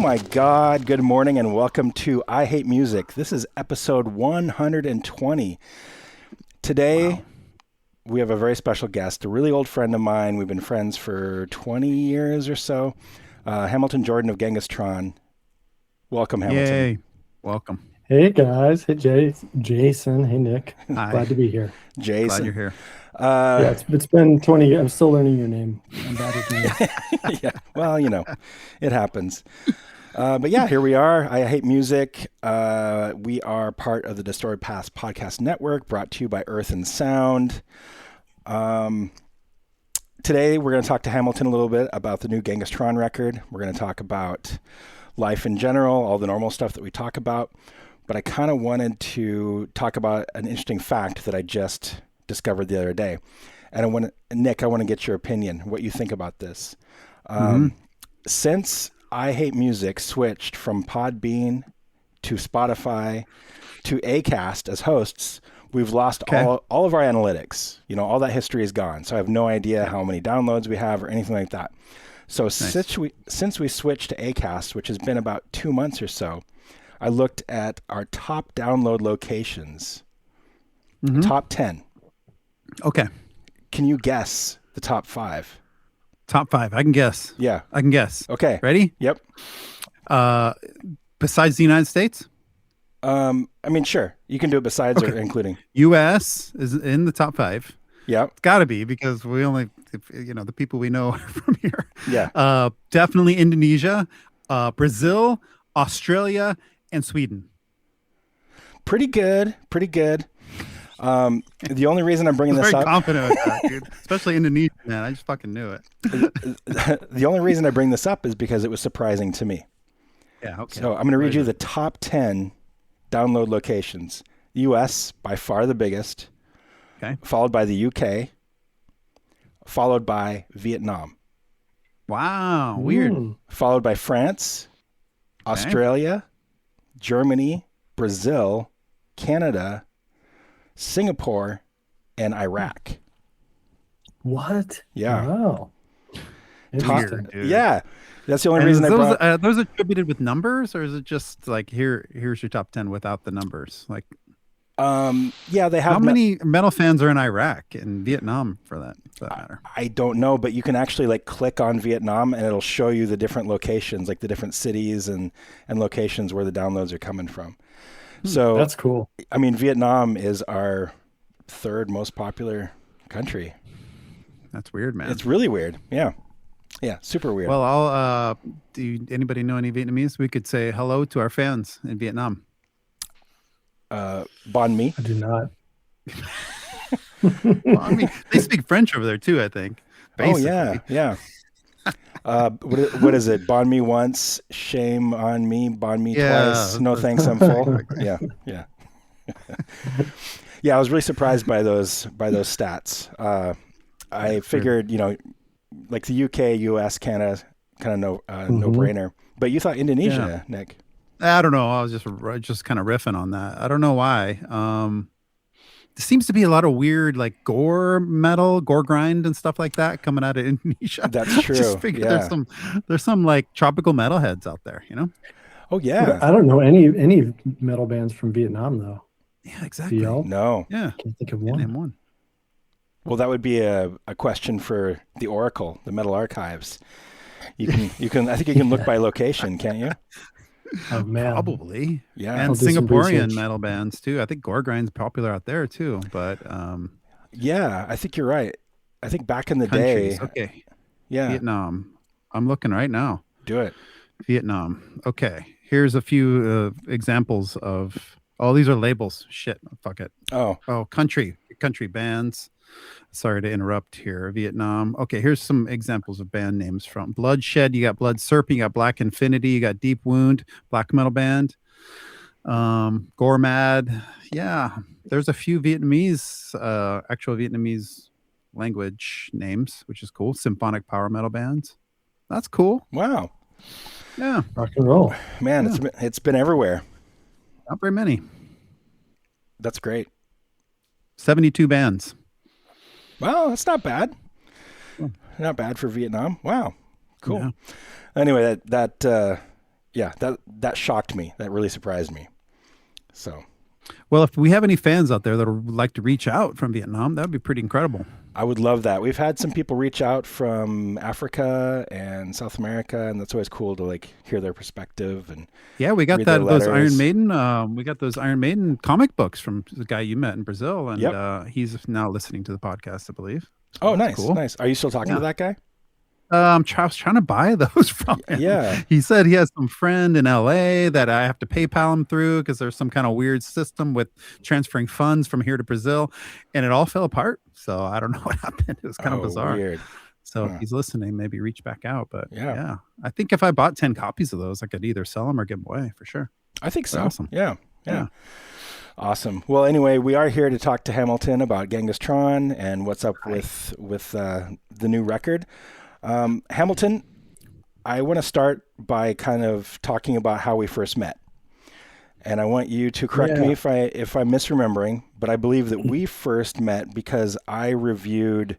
my God. Good morning and welcome to I Hate Music. This is episode 120. Today, we have a very special guest, a really old friend of mine. We've been friends for 20 years or so. Hamilton Jordan of Genghis Tron. Welcome, Hamilton. Yay. Welcome. Hey, guys. Hey, Jason. Hey, Nick. Hi. Glad to be here. Jason. Glad you're here. Yeah, it's been 20 years. I'm still learning your name. I'm bad at names. Yeah, well, you know, it happens. But yeah, here we are. I Hate Music. We are part of the Distorted Past Podcast Network, brought to you by Earth and Sound. Today, we're going to talk to Hamilton a little bit about the new Genghis Tron record. We're going to talk about life in general, all the normal stuff that we talk about. But I kind of wanted to talk about an interesting fact that I just discovered the other day. And Nick, I want to get your opinion, what you think about this. Since I Hate Music switched from Podbean to Spotify to Acast as hosts, we've lost all of our analytics. You know, all that history is gone. So I have no idea how many downloads we have or anything like that. So since we switched to Acast, which has been about 2 months or so, I looked at our top download locations, top 10. Okay. Can you guess the top 5? Top 5. I can guess. Yeah. I can guess. Okay. Ready? Yep. Besides the United States? I mean, sure. You can do it besides or including. U.S. is in the top 5. Yeah. It's got to be because we only, the people we know are from here. Yeah. Definitely Indonesia, Brazil, Australia, and Sweden. Pretty good. The only reason I'm bringing this very up, confident with that, dude. Especially Indonesia, man. I just fucking knew it. the only reason I bring this up is because it was surprising to me. Yeah. Okay. So I'm going to read you the top 10 download locations. U.S. by far the biggest. Okay. Followed by the UK. Followed by Vietnam. Wow. Weird. Followed by France, Australia, Germany, Brazil, Canada, Singapore, and Iraq. What? Yeah. Wow. Weird, dude. Yeah. That's the only reason I brought... those attributed with numbers, or is it just like here's your top 10 without the numbers? Like, yeah, they have... How many metal fans are in Iraq and Vietnam for that matter? I don't know, but you can actually like click on Vietnam and it'll show you the different locations, like the different cities and locations where the downloads are coming from. So that's cool. I mean, Vietnam is our third most popular country. That's weird, man. It's really weird. Yeah. Yeah. Super weird. Well, anybody know any Vietnamese? We could say hello to our fans in Vietnam. Bon mi. I do not. Well, I mean, they speak French over there too, I think. Basically. Oh yeah. What is it? Bon me once, shame on me. Bon me twice. No thanks, I'm full. Yeah. Yeah, I was really surprised by those stats. I figured, like the UK, US, Canada, kind of no brainer. But you thought Indonesia, Nick? I don't know. I was just kind of riffing on that. I don't know why. There seems to be a lot of weird like gore grind and stuff like that coming out of Indonesia. That's true. Just figured there's some like tropical metalheads out there, Oh yeah. I don't know any metal bands from Vietnam though. Yeah, exactly. No. Yeah. Can't think of one. Name one. Well, that would be a question for the Oracle, the Metal Archives. I think you can look by location, can't you? Oh man, probably. Yeah, and Singaporean metal bands too. I think gore grind's popular out there too. But yeah, I think you're right. I think back in the day. Okay. Yeah. Vietnam. I'm looking right now. Do it. Vietnam. Okay. Here's a few examples of. Oh, these are labels. Shit. Fuck it. Oh, country bands. Sorry to interrupt here. Vietnam. Okay, here's some examples of band names from Bloodshed. You got Blood Serpent. You got Black Infinity. You got Deep Wound, black metal band. Gormad. Yeah, there's a few Vietnamese, actual Vietnamese language names, which is cool. Symphonic power metal bands. That's cool. Wow. Yeah. Rock and roll. Man, it's been everywhere. Not very many. That's great. 72 bands. Well, that's not bad. Not bad for Vietnam. Wow. Cool. Yeah. Anyway, that that shocked me. That really surprised me. So, well, if we have any fans out there that would like to reach out from Vietnam, that would be pretty incredible. I would love that. We've had some people reach out from Africa and South America, and that's always cool to like hear their perspective. And yeah, we got read those letters. Iron Maiden. We got those Iron Maiden comic books from the guy you met in Brazil, and he's now listening to the podcast, I believe. So nice, cool. Nice. Are you still talking to that guy? I was trying to buy those from him. Yeah. He said he has some friend in LA that I have to PayPal him through because there's some kind of weird system with transferring funds from here to Brazil, and it all fell apart. So I don't know what happened. It was kind of bizarre. Weird. So if he's listening, maybe reach back out. But yeah, I think if I bought 10 copies of those, I could either sell them or give them away for sure. I think so. Awesome. Yeah. Awesome. Well, anyway, we are here to talk to Hamilton about Genghis Tron and what's up with the new record. Hamilton, I want to start by kind of talking about how we first met. And I want you to correct me if I'm misremembering, but I believe that we first met because I reviewed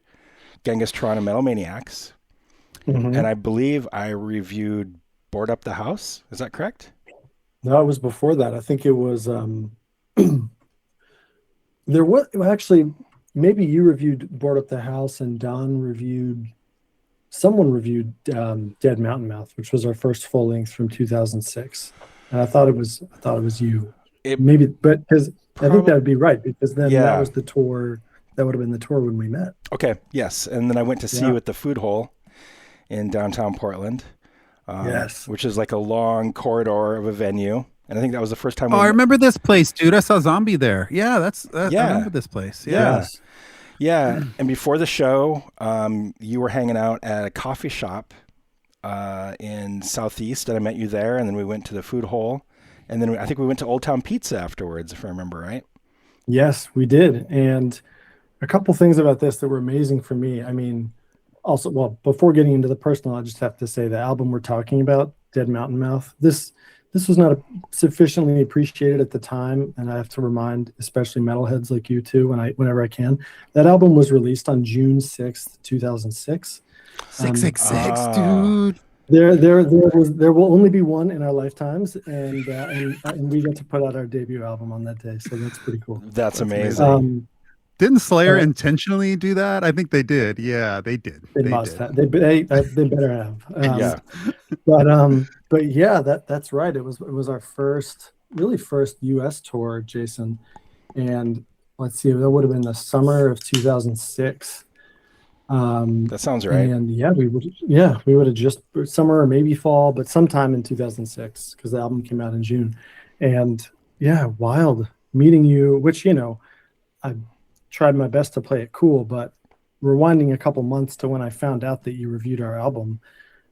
Genghis Tron and Metal Maniacs. Mm-hmm. And I believe I reviewed Board Up the House. Is that correct? No, it was before that. I think it was there was actually, maybe you reviewed Board Up the House and someone reviewed Dead Mountain Mouth, which was our first full length from 2006. And I thought it was you. Maybe, but because I think that would be right, because then that was the tour. That would have been the tour when we met. Okay. Yes. And then I went to see you at the Food Hole in downtown Portland. Which is like a long corridor of a venue. And I think that was the first time. I remember this place, dude. I saw Zombie there. Yeah, I remember this place. Yeah. Yeah. And before the show, you were hanging out at a coffee shop in Southeast, and I met you there. And then we went to the Food Hole. And then I think we went to Old Town Pizza afterwards, if I remember right. Yes, we did. And a couple things about this that were amazing for me. I mean, also, well, before getting into the personal, I just have to say the album we're talking about, Dead Mountain Mouth, this was not sufficiently appreciated at the time, and I have to remind especially metalheads like you too whenever I can. That album was released on June 6th, 2006. 666, dude. There will only be one in our lifetimes, and we get to put out our debut album on that day, so that's pretty cool. That's amazing. Didn't Slayer intentionally do that? I think they did. Yeah, they did. They must have. They better have. But yeah, that's right. It was our first U.S. tour, Jason, and let's see, that would have been the summer of 2006. That sounds right. And we would have just summer or maybe fall, but sometime in 2006 because the album came out in June, and wild meeting you, which I tried my best to play it cool, but rewinding a couple months to when I found out that you reviewed our album,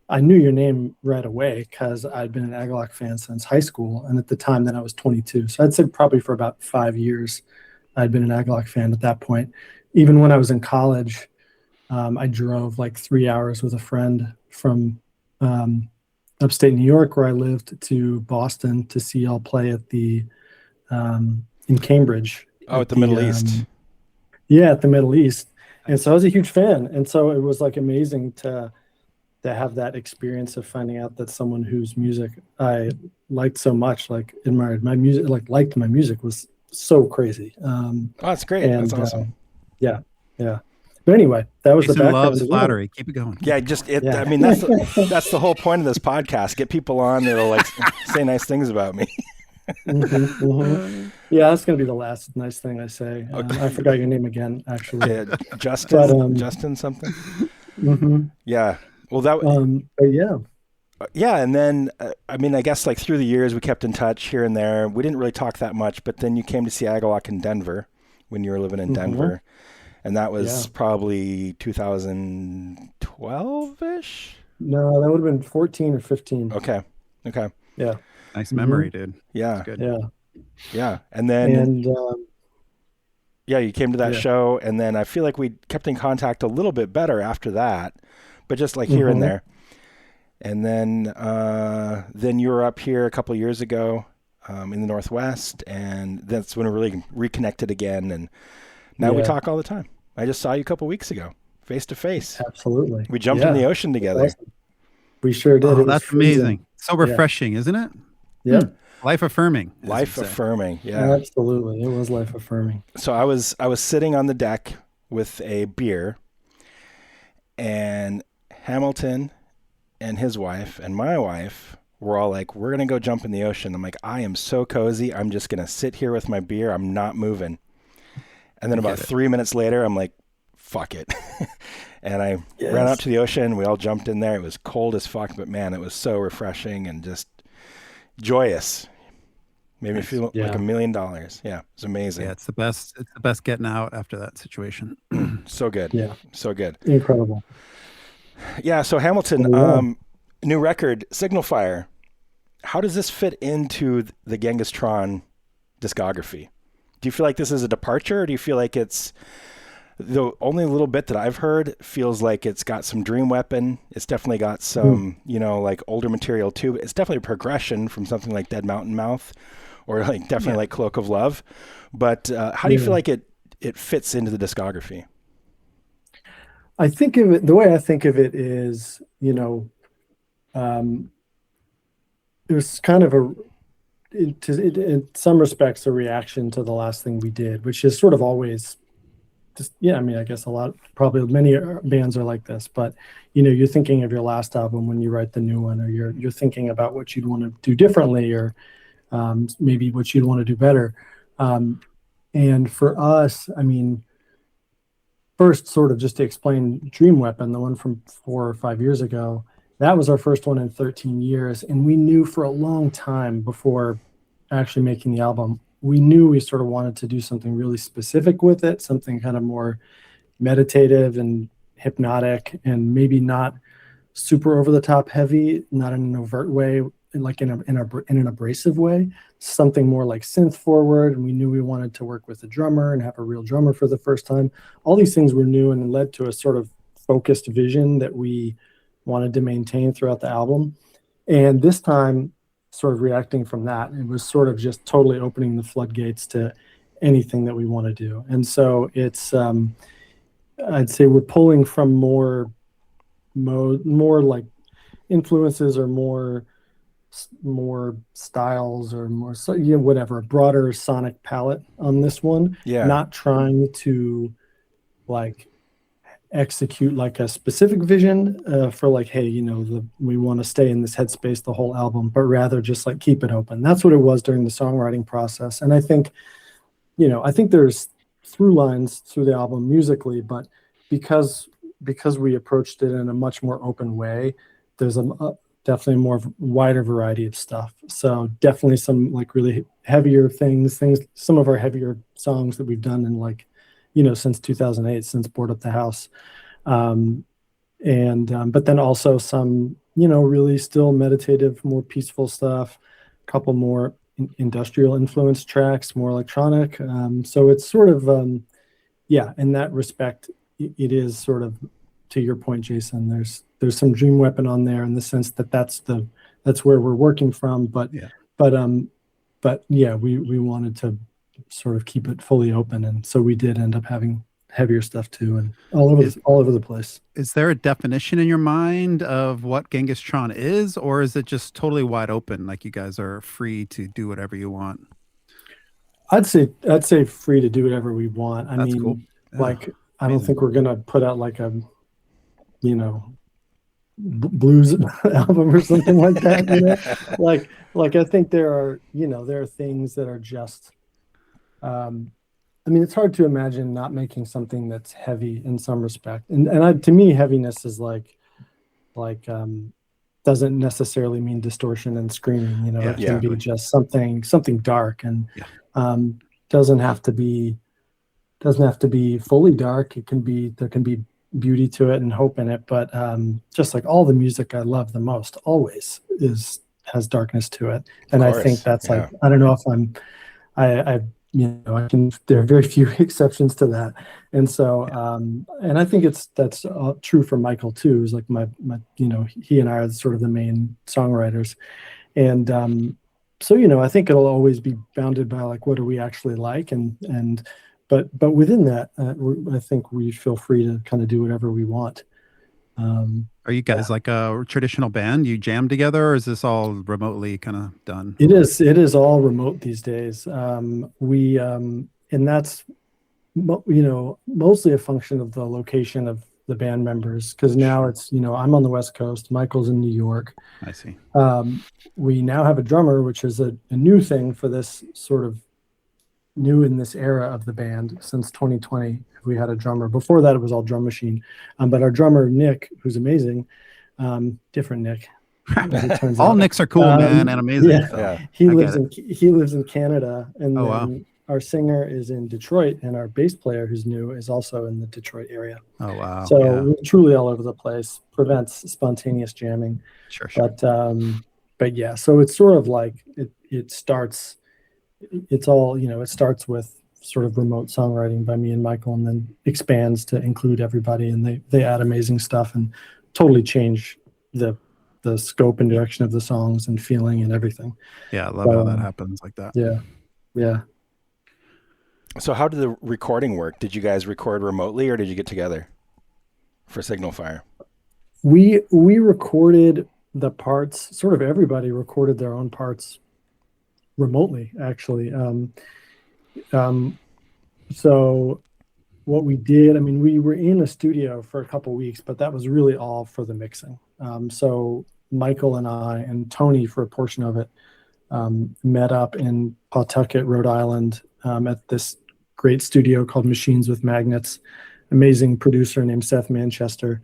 I knew your name right away because I'd been an Agalock fan since high school, and at the time then I was 22. So I'd say probably for about 5 years I'd been an Agalock fan at that point. Even when I was in college, I drove like 3 hours with a friend from upstate New York, where I lived, to Boston to see y'all play at the in Cambridge. At the Middle East. Yeah, at the Middle East. And so I was a huge fan. And so it was like amazing to have that experience of finding out that someone whose music I liked so much, like admired my music, like liked my music, was so crazy. That's great. That's awesome. Yeah. But anyway, that was Jason the background. Loves flattery. Keep it going. Yeah, I mean, that's the whole point of this podcast. Get people on that'll like say nice things about me. Yeah, that's gonna be the last nice thing I say. I forgot your name again, actually. Justin. Justin something. Yeah. Well, yeah, and then I mean, I guess like through the years we kept in touch here and there. We didn't really talk that much, but then you came to see Agalock in Denver when you were living in Denver, and that was probably 2012-ish. No, that would have been 14 or 15. Okay. Yeah. Nice memory, dude. Yeah. That's good. Yeah. And then you came to that show, and then I feel like we kept in contact a little bit better after that, but just like here and there. And then you were up here a couple of years ago in the Northwest, and that's when we really reconnected again. And now we talk all the time. I just saw you a couple of weeks ago, face to face. Absolutely. We jumped in the ocean together. Awesome. We sure did. Oh, that's amazing. So refreshing, isn't it? Yeah. Life affirming. Life affirming. Yeah. Absolutely. It was life affirming. So I was sitting on the deck with a beer, and Hamilton and his wife and my wife were all like, we're going to go jump in the ocean. I'm like, I am so cozy. I'm just going to sit here with my beer. I'm not moving. And then about 3 minutes later, I'm like, fuck it. And I ran out to the ocean. We all jumped in there. It was cold as fuck, but man, it was so refreshing and just joyous. Made me feel like $1 million. Yeah, it was amazing. Yeah, it's the best. It's the best getting out after that situation. So good. Yeah. So good. Incredible. Yeah. So Hamilton, new record, Signal Fire. How does this fit into the Genghis Tron discography? Do you feel like this is a departure, or do you feel like it's the only little bit that I've heard feels like it's got some Dream Weapon? It's definitely got some, like older material too. It's definitely a progression from something like Dead Mountain Mouth, or like definitely like Cloak of Love. But how do you feel like it fits into the discography? I think of it, the way I think of it is, it was kind of in some respects, a reaction to the last thing we did, which is sort of always just, I guess probably many bands are like this, but you're thinking of your last album when you write the new one, or you're thinking about what you'd want to do differently, or maybe what you'd want to do better. And for us, first, sort of just to explain Dream Weapon, the one from 4 or 5 years ago, that was our first one in 13 years. And we knew for a long time before actually making the album, we knew we sort of wanted to do something really specific with it, something kind of more meditative and hypnotic, and maybe not super over the top heavy, not in an overt way, like in an abrasive way, something more like synth forward. And we knew we wanted to work with a drummer and have a real drummer for the first time. All these things were new and led to a sort of focused vision that we wanted to maintain throughout the album. And this time, sort of reacting from that, it was sort of just totally opening the floodgates to anything that we want to do. And so it's, I'd say we're pulling from more like influences, or more styles, or more, whatever, a broader sonic palette on this one. Yeah. Not trying to like execute like a specific vision for like, hey, we want to stay in this headspace the whole album, but rather just like keep it open. That's what it was during the songwriting process. And I think there's through lines through the album musically, but because we approached it in a much more open way, there's definitely a more wider variety of stuff. So definitely some like really heavier things, some of our heavier songs that we've done in like, since 2008, since Board Up the House. But then also some, really still meditative, more peaceful stuff, a couple more industrial influence tracks, more electronic. So it's sort of, in that respect, it is sort of, to your point, Jason, there's some Dream Weapon on there in the sense that that's where we're working from. But we wanted to sort of keep it fully open, and so we did end up having heavier stuff too, and all over the place. Is there a definition in your mind of what Genghis Tron is, or is it just totally wide open, like you guys are free to do whatever you want? I'd say free to do whatever we want. That's cool. Yeah. Like I don't think we're gonna put out like a blues album or something like that. Like I think there are things that are just it's hard to imagine not making something that's heavy in some respect. And to me, heaviness is like doesn't necessarily mean distortion and screaming. It can be just something dark, and doesn't have to be fully dark. There can be beauty to it and hope in it, but just like all the music I love the most always has darkness to it. And I think that's like, I don't know if there are very few exceptions to that. And so, and I think that's true for Michael too, who's like my, he and I are sort of the main songwriters. And so, I think it'll always be bounded by like, what do we actually like? But within that, I think we feel free to kind of do whatever we want. Are you guys like a traditional band? You jam together, or is this all remotely kind of done? It is all remote these days. And that's mostly a function of the location of the band members, because now it's, I'm on the West Coast, Michael's in New York. I see. We now have a drummer, which is a new thing for this sort of new in this era of the band. Since 2020 we had a drummer. Before that it was all drum machine, but our drummer Nick, who's amazing, different Nick, as it turns all out. Nicks are cool, man, and amazing. Yeah. He lives in Canada, and Oh, then wow. our singer is in Detroit, and our bass player, who's new, is also in the Detroit area. Oh, wow. So yeah. we're truly all over the place. Prevents spontaneous jamming. Sure. But yeah, so it's sort of like it starts. It's all, it starts with sort of remote songwriting by me and Michael, and then expands to include everybody, and they add amazing stuff and totally change the scope and direction of the songs and feeling and everything. Yeah, I love how that happens like that. Yeah. So how did the recording work? Did you guys record remotely, or did you get together for Signal Fire? We recorded the parts, sort of everybody recorded their own parts remotely, actually. So what we did, we were in a studio for a couple weeks, but that was really all for the mixing. So Michael and I and Tony, for a portion of it, met up in Pawtucket, Rhode Island, at this great studio called Machines with Magnets, amazing producer named Seth Manchester.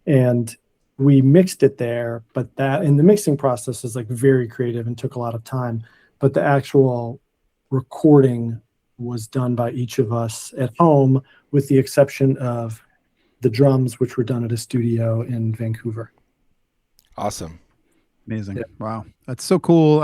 And we mixed it there, but the mixing process is like very creative and took a lot of time. But the actual recording was done by each of us at home, with the exception of the drums, which were done at a studio in Vancouver. Awesome. Amazing. Yeah. Wow. That's so cool.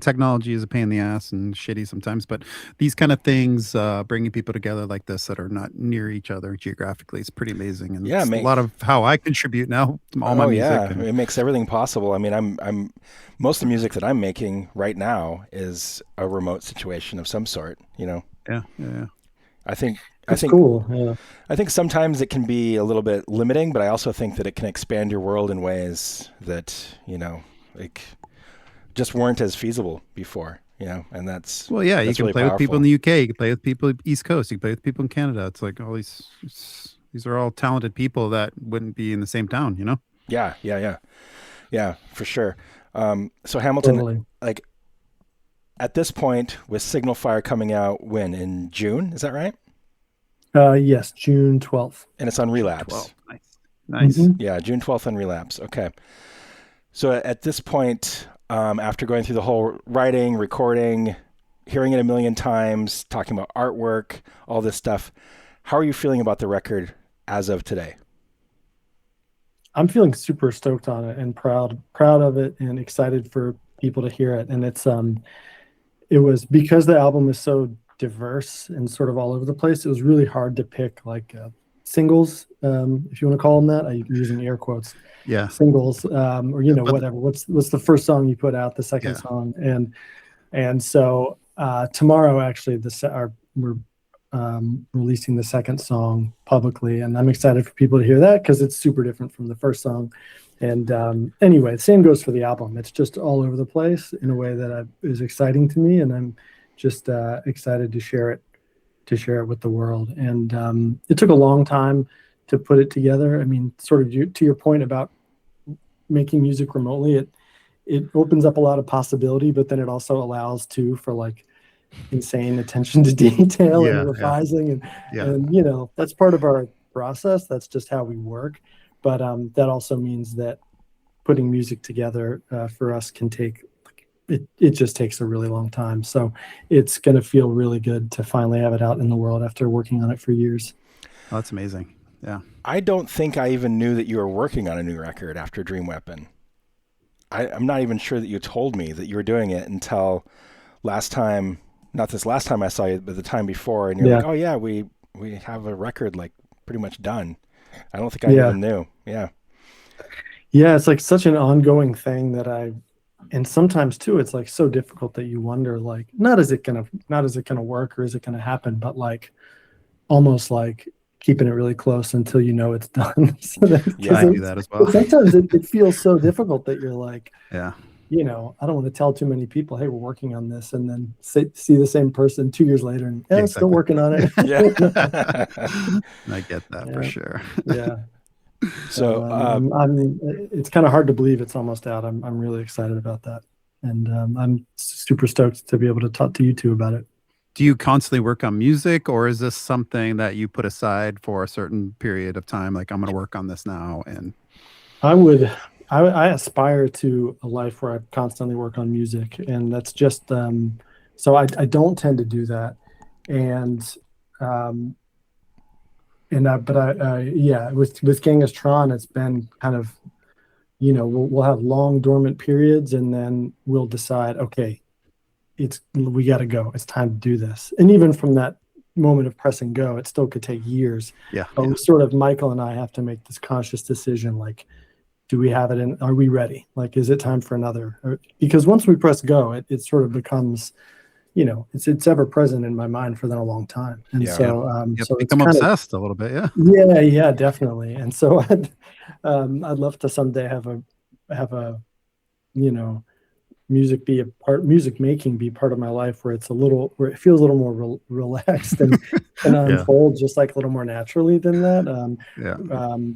Technology is a pain in the ass and shitty sometimes, but these kind of things, bringing people together like this that are not near each other geographically, is pretty amazing. And it's a lot of how I contribute now to all my music. Yeah. It makes everything possible. I'm most of the music that I'm making right now is a remote situation of some sort, Yeah. I think cool. Yeah. I think sometimes it can be a little bit limiting, but I also think that it can expand your world in ways that, like just weren't as feasible before, and that's, well, yeah, that's you can really play powerful. With people in the UK, you can play with people East Coast, you can play with people in Canada. It's like all these are all talented people that wouldn't be in the same town, Yeah, for sure. So Hamilton, Totally. like at this point with Signal Fire coming out in June, is that right? Yes, June 12th. And it's on Relapse. Nice. Mm-hmm. Yeah, June 12th on Relapse. Okay. So at this point, after going through the whole writing, recording, hearing it a million times, talking about artwork, all this stuff, how are you feeling about the record as of today? I'm feeling super stoked on it and proud of it, and excited for people to hear it. And it was because the album is so diverse and sort of all over the place. It was really hard to pick like singles, if you want to call them that. I'm using air quotes. Yeah, singles, or whatever. What's the first song you put out, the second song, and so tomorrow actually we're releasing the second song publicly, and I'm excited for people to hear that because it's super different from the first song. And anyway, the same goes for the album. It's just all over the place in a way that is exciting to me, and I'm just excited to share it with the world. And it took a long time to put it together. Sort of to your point about making music remotely, it opens up a lot of possibility, but then it also allows for like insane attention to detail and revising, and that's part of our process. That's just how we work. But that also means that putting music together for us can take it just takes a really long time. So it's going to feel really good to finally have it out in the world after working on it for years. Oh, that's amazing. Yeah. I don't think I even knew that you were working on a new record after Dream Weapon. I'm not even sure that you told me that you were doing it until last time, not this last time I saw you, but the time before. And you're like, oh yeah, we have a record like pretty much done. I don't think I even knew. Yeah. Yeah. It's like such an ongoing thing and sometimes too, it's like so difficult that you wonder, like, not is it gonna work or is it gonna happen, but like almost like keeping it really close until you know it's done. So Yeah, I do that as well. Sometimes it feels so difficult that you're like, Yeah. you know, I don't want to tell too many people, hey, we're working on this, and then see the same person 2 years later and Yeah, still exactly. working on it. yeah. I get that for Yeah. sure. Yeah. So, it's kind of hard to believe it's almost out. I'm really excited about that, and I'm super stoked to be able to talk to you two about it. Do you constantly work on music, or is this something that you put aside for a certain period of time? Like, I'm going to work on this now. And I aspire to a life where I constantly work on music, and that's just so I don't tend to do that, and um, but yeah, with Genghis Tron, it's been kind of, you know, we'll have long dormant periods, and then we'll decide, okay, we got to go. It's time to do this. And even from that moment of press and go, it still could take years. yeah, But we sort of, Michael and I have to make this conscious decision, like, do we have it in? Are we ready? Like, is it time for another? Because once we press go, it sort of becomes, you know, it's ever present in my mind for then a long time. And Yeah. you so become it's obsessed a little bit. Yeah. yeah, definitely. And so I'd love to someday have a, you know, music making be part of my life where where it feels a little more relaxed and unfold just like a little more naturally than that.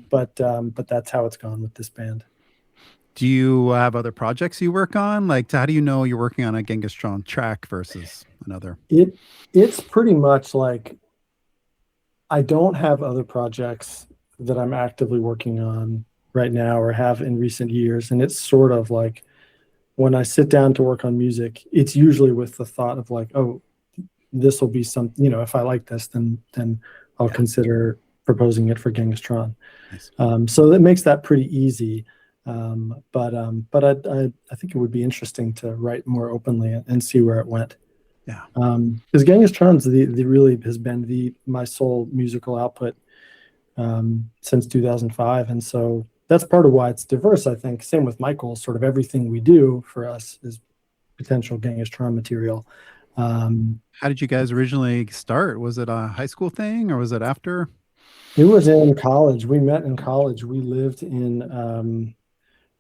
But that's how it's gone with this band. Do you have other projects you work on? Like, how do you know you're working on a Genghis Tron track versus another? It's pretty much like, I don't have other projects that I'm actively working on right now or have in recent years. And it's sort of like, when I sit down to work on music, it's usually with the thought of like, oh, this will be some, you know, if I like this, then I'll consider proposing it for Genghis Tron. Nice. So that makes that pretty easy. But I think it would be interesting to write more openly and see where it went. Yeah. Because Genghis Tron's the really has been my sole musical output since 2005, and so that's part of why it's diverse, I think. Same with Michael. Sort of everything we do for us is potential Genghis Tron material. How did you guys originally start? Was it a high school thing, or was it after? It was in college. We met in college. We lived in.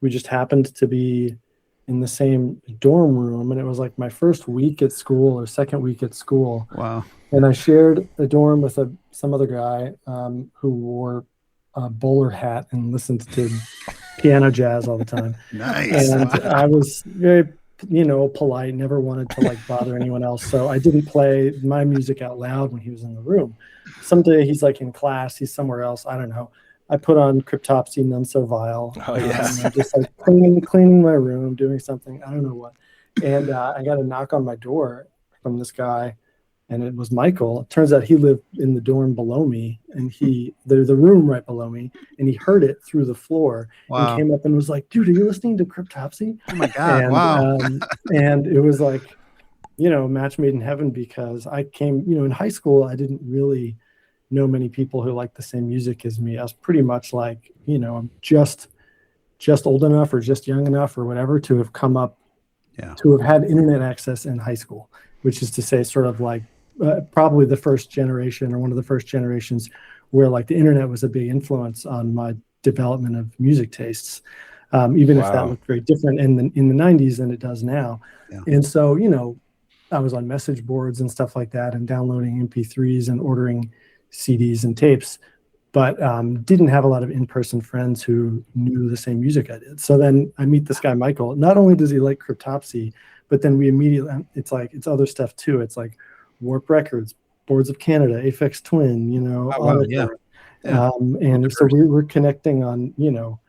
We just happened to be in the same dorm room, and it was like my first week at school or second week at school. Wow. And I shared a dorm with some other guy who wore a bowler hat and listened to piano jazz all the time. Nice. And I was very, you know, polite, never wanted to like bother anyone else. So I didn't play my music out loud when he was in the room. Someday he's like in class, he's somewhere else, I don't know. I put on Cryptopsy, None So Vile. Oh, yes. Just like cleaning my room, doing something, I don't know what. And I got a knock on my door from this guy, and it was Michael. It turns out he lived in the dorm below me, and the room right below me, and he heard it through the floor. Wow. And came up and was like, "Dude, are you listening to Cryptopsy?" Oh my God! And, wow. And it was like, you know, match made in heaven, because I came, you know, in high school, I didn't really know many people who liked the same music as me. I was pretty much like, you know, I'm just old enough or just young enough or whatever to have come up, to have had internet access in high school, which is to say sort of like probably the first generation or one of the first generations where like the internet was a big influence on my development of music tastes, even if that looked very different in the 90s than it does now. And so, you know, I was on message boards and stuff like that and downloading MP3s and ordering CDs and tapes, but didn't have a lot of in-person friends who knew the same music I did. So then I meet this guy, Michael. Not only does he like Cryptopsy, but then we immediately, it's like, it's other stuff too. It's like Warp Records, Boards of Canada, Aphex Twin, you know. And so we were connecting on, you know,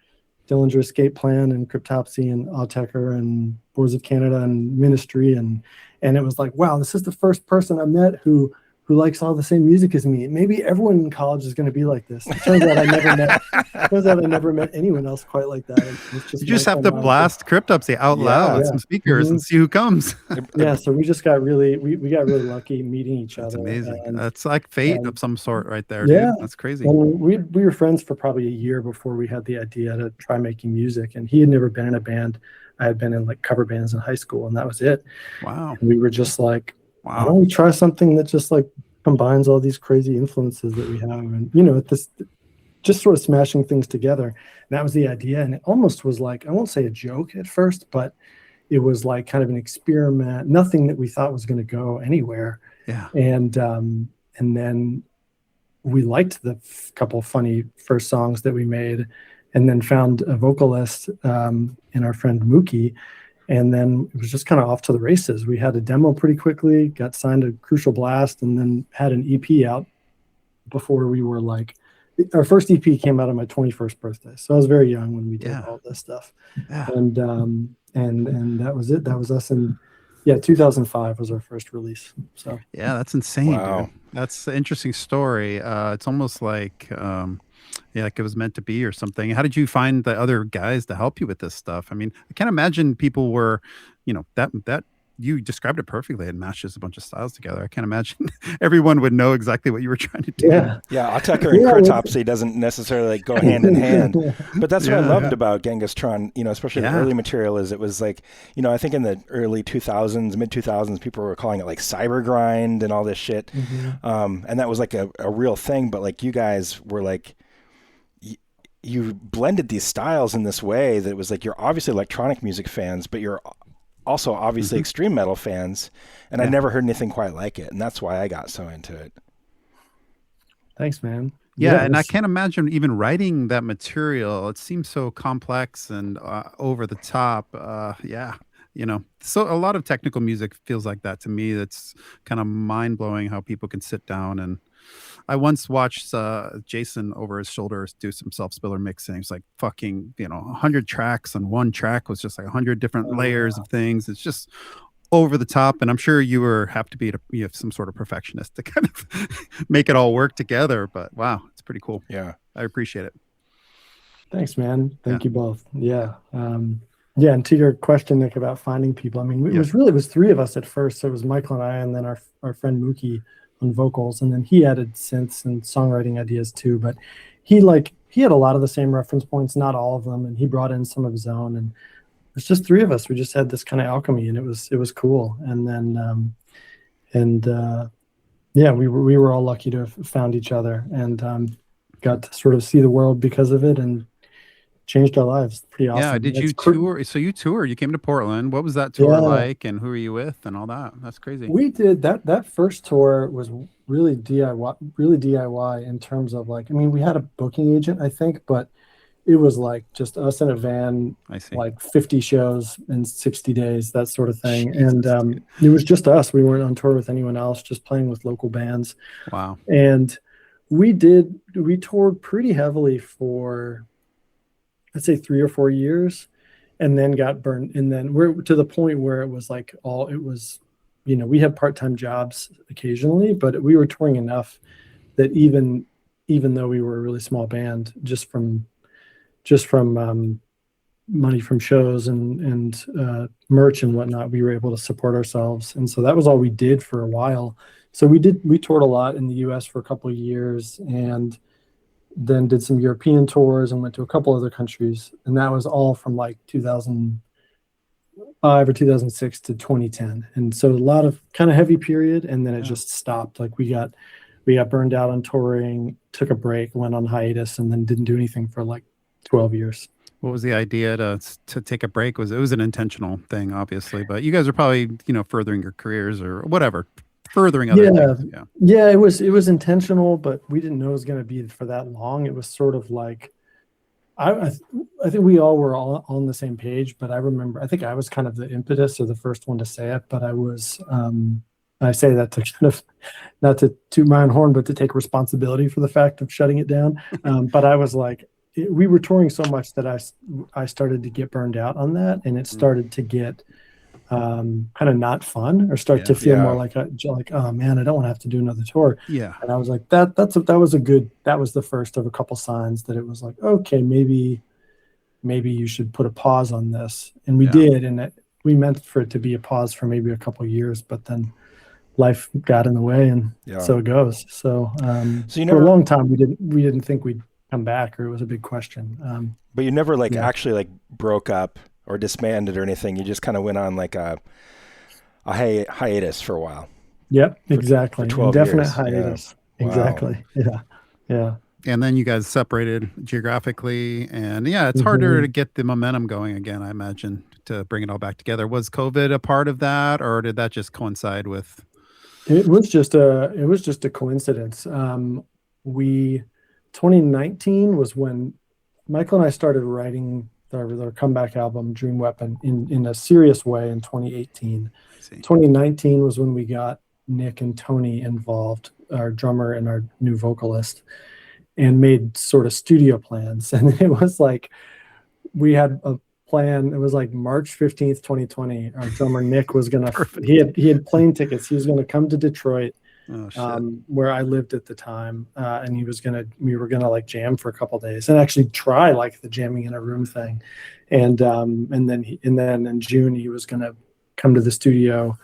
Dillinger Escape Plan and Cryptopsy and Autechre and Boards of Canada and Ministry. And it was like, wow, this is the first person I met who likes all the same music as me. Maybe everyone in college is going to be like this. It turns out I never met anyone else quite like that. You just have to blast Cryptopsy out loud with some speakers and see who comes. So we just got really, we got really lucky meeting each other. That's amazing. That's like fate of some sort right there. Yeah. Dude. That's crazy. And we were friends for probably a year before we had the idea to try making music. And he had never been in a band. I had been in like cover bands in high school, and that was it. Wow. And we were just like, why don't we try something that just like combines all these crazy influences that we have, and you know, this just sort of smashing things together. And that was the idea, and it almost was like, I won't say a joke at first, but it was like kind of an experiment, nothing that we thought was going to go anywhere. Yeah. And then we liked the couple of funny first songs that we made, and then found a vocalist in our friend Mookie. And then it was just kind of off to the races. We had a demo pretty quickly, got signed to Crucial Blast, and then had an EP out before we were like, our first EP came out on my 21st birthday. So I was very young when we did all this stuff. Yeah. And that was it. That was us. And 2005 was our first release. So yeah, that's insane. Wow. Dude. That's an interesting story. It's almost like, like it was meant to be or something. How did you find the other guys to help you with this stuff? I mean, I can't imagine people were, that you described it perfectly. It matches a bunch of styles together. I can't imagine everyone would know exactly what you were trying to do. Yeah, Autechre and Critopsy doesn't necessarily like go hand in hand. But that's what I loved about Genghis Tron, especially the early material, is it was like, I think in the early 2000s, mid 2000s, people were calling it like cyber grind and all this shit. And that was like a real thing. But like you guys were like, you blended these styles in this way that was like, you're obviously electronic music fans, but you're also obviously extreme metal fans, and I never heard anything quite like it, and that's why I got so into it. Thanks, man. Yeah, and I can't imagine even writing that material. It seems so complex and over the top. So a lot of technical music feels like that to me. That's kind of mind-blowing how people can sit down. And I once watched Jason over his shoulder do some self-spiller mixing. It's like fucking, 100 tracks, and one track was just like 100 different layers of things. It's just over the top. And I'm sure you have to be some sort of perfectionist to kind of make it all work together. But wow, it's pretty cool. Yeah. I appreciate it. Thanks, man. Thank you both. Yeah. And to your question, Nick, about finding people, I mean, it was three of us at first. So it was Michael and I, and then our friend Mookie on vocals, and then he added synths and songwriting ideas too. But he had a lot of the same reference points, not all of them, and he brought in some of his own. And it was just three of us. We just had this kind of alchemy, and it was cool. And then we were all lucky to have found each other, and got to sort of see the world because of it, and changed our lives. Pretty awesome. Yeah. Did you tour? So you toured. You came to Portland. What was that tour like, and who were you with, and all that? That's crazy. We did that first tour was really DIY in terms of like, I mean, we had a booking agent, I think, but it was like just us in a van, like 50 shows in 60 days, that sort of thing. Jesus, and it was just us. We weren't on tour with anyone else, just playing with local bands. Wow. And we toured pretty heavily for, I'd say 3 or 4 years, and then got burned. And then we're to the point where it was like we had part-time jobs occasionally, but we were touring enough that even though we were a really small band, just from money from shows and merch and whatnot, we were able to support ourselves. And so that was all we did for a while. So we toured a lot in the US for a couple of years, and then did some European tours and went to a couple other countries. And that was all from like 2005 or 2006 to 2010. And so a lot of kind of heavy period. And then it just stopped. Like we got burned out on touring, took a break, went on hiatus, and then didn't do anything for like 12 years. What was the idea to take a break? It was an intentional thing, obviously, but you guys are probably, furthering your careers or whatever. Furthering other things. Yeah, it was intentional, but we didn't know it was going to be for that long. It was sort of like, I think we all were all on the same page, but I think I was kind of the impetus or the first one to say it, but I was, I say that to kind of, not to toot my own horn, but to take responsibility for the fact of shutting it down. But I was like, we were touring so much that I started to get burned out on that, and it started to get kind of not fun, or start to feel more like oh man, I don't want to have to do another tour. And I was like, that was the first of a couple signs that it was like, okay, maybe you should put a pause on this. And we did, and we meant for it to be a pause for maybe a couple of years, but then life got in the way, and so it goes. So for a long time we didn't think we'd come back, or it was a big question. But you never actually like broke up or disbanded or anything. You just kind of went on like a hiatus for a while. Yep, exactly. For 12 Indefinite years. hiatus. Yeah. Wow. Exactly. Yeah. Yeah. And then you guys separated geographically, and yeah, it's harder to get the momentum going again, I imagine, to bring it all back together. Was COVID a part of that, or did that just coincide with? It was just a coincidence. We 2019 was when Michael and I started writing their comeback album Dream Weapon in a serious way in 2018. I see. 2019 was when we got Nick and Tony involved, our drummer and our new vocalist, and made sort of studio plans. And it was like we had a plan. It was like March 15th, 2020. Our drummer Nick was gonna he had plane tickets. He was gonna come to Detroit, where I lived at the time, and we were gonna like jam for a couple days and actually try like the jamming in a room thing. And then in June he was gonna come to the studio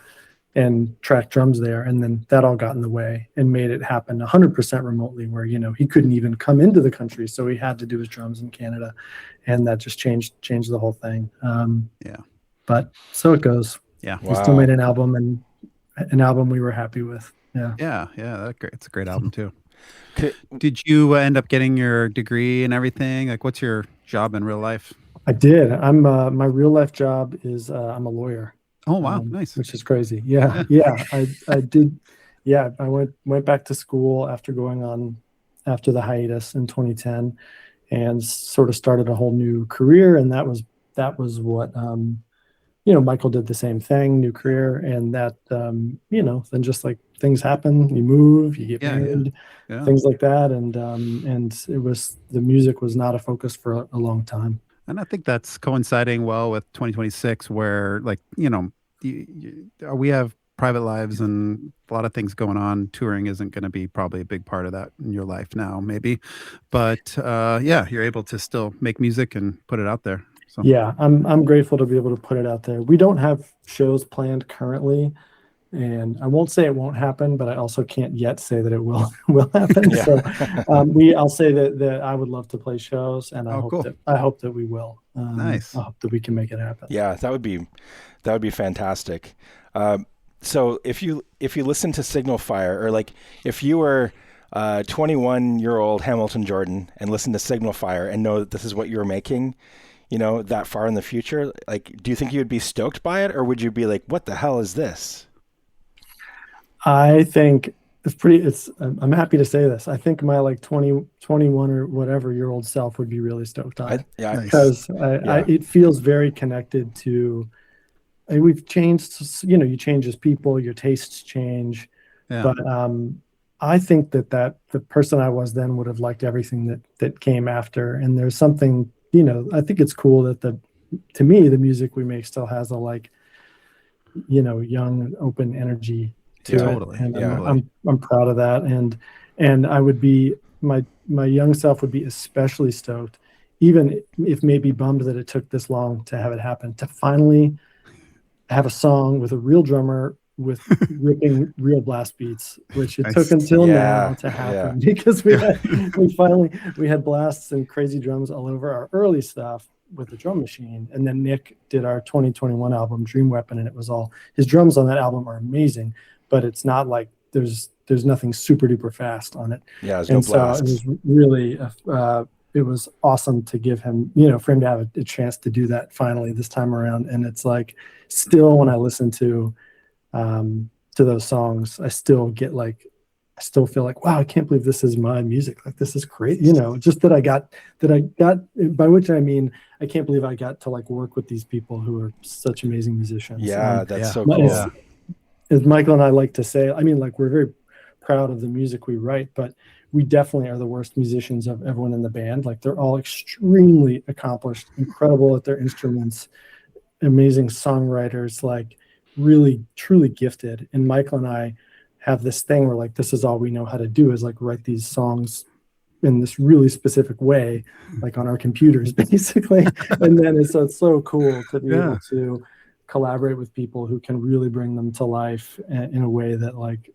and track drums there, and then that all got in the way and made it happen 100% remotely, where he couldn't even come into the country, so he had to do his drums in Canada, and that just changed the whole thing. But so it goes. Yeah. We still made an album, and an album we were happy with. That's great. It's a great album too. Did you end up getting your degree and everything? Like, what's your job in real life? I did. My real life job is I'm a lawyer. Oh wow, nice. Which is crazy. Yeah. I did. Yeah, I went back to school after the hiatus in 2010, and sort of started a whole new career. And that was what Michael did the same thing, new career, and that then just like things happen, you move, you get married, things like that, and the music was not a focus for a long time. And I think that's coinciding well with 2026, where we have private lives and a lot of things going on. Touring isn't going to be probably a big part of that in your life now, maybe. But you're able to still make music and put it out there. So. Yeah, I'm grateful to be able to put it out there. We don't have shows planned currently, and I won't say it won't happen, but I also can't yet say that it will happen. Yeah. So I'll say that I would love to play shows, and I hope that we will. Nice. I hope that we can make it happen. Yeah, that would be fantastic. So if you listen to Signal Fire, or like if you were 21-year-old Hamilton Jordan and listen to Signal Fire and know that this is what you're making, that far in the future, like, do you think you would be stoked by it, or would you be like, what the hell is this? I think I'm happy to say this. I think my like 20, 21 or whatever year old self would be really stoked on it. Because it feels very connected to, we've changed, you change as people, your tastes change. Yeah. But I think that the person I was then would have liked everything that came after. And there's something, I think it's cool that to me, the music we make still has a young, open energy to it. And I'm proud of that. And I would be, my young self would be especially stoked, even if maybe bummed that it took this long to have it happen, to finally have a song with a real drummer with ripping real blast beats, which it took until now to happen, because we had blasts and crazy drums all over our early stuff with the drum machine. And then Nick did our 2021 album Dream Weapon, and it was all, his drums on that album are amazing, but it's not like there's nothing super duper fast on it. Yeah, there's no blast. So it was really it was awesome to give him, for him to have a chance to do that finally this time around. And it's like, still when I listen to those songs, I still feel like, wow, I can't believe this is my music. Like, this is great. Just that I got, by which I mean, I can't believe I got to like work with these people who are such amazing musicians. Yeah, that's so cool. As Michael and I like to say, I mean, like, we're very proud of the music we write, but we definitely are the worst musicians of everyone in the band. Like, they're all extremely accomplished, incredible at their instruments, amazing songwriters, like really, truly gifted. And Michael and I have this thing where like, this is all we know how to do, is like write these songs in this really specific way, like on our computers, basically. And then it's so cool to be able to collaborate with people who can really bring them to life in a way that like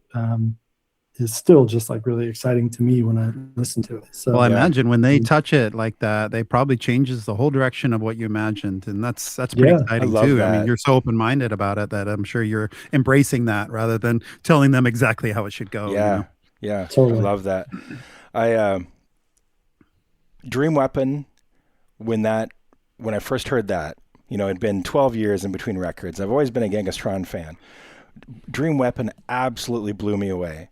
is still just like really exciting to me when I listen to it. So well, I imagine when they touch it like that, they probably changes the whole direction of what you imagined, and that's pretty exciting love too. that. I mean, you're so open-minded about it that I'm sure you're embracing that rather than telling them exactly how it should go. Yeah, totally. I love that. Dream Weapon, when I first heard that, it'd been 12 years in between records. I've always been a Genghis Tron fan. Dream Weapon absolutely blew me away,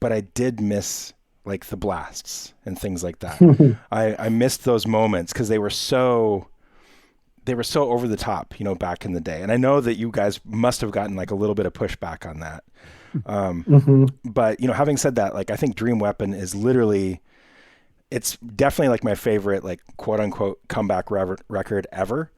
but I did miss like the blasts and things like that. I missed those moments because they were so over the top, back in the day. And I know that you guys must have gotten like a little bit of pushback on that. But having said that, like I think Dream Weapon is literally, it's definitely like my favorite, like quote unquote comeback record ever.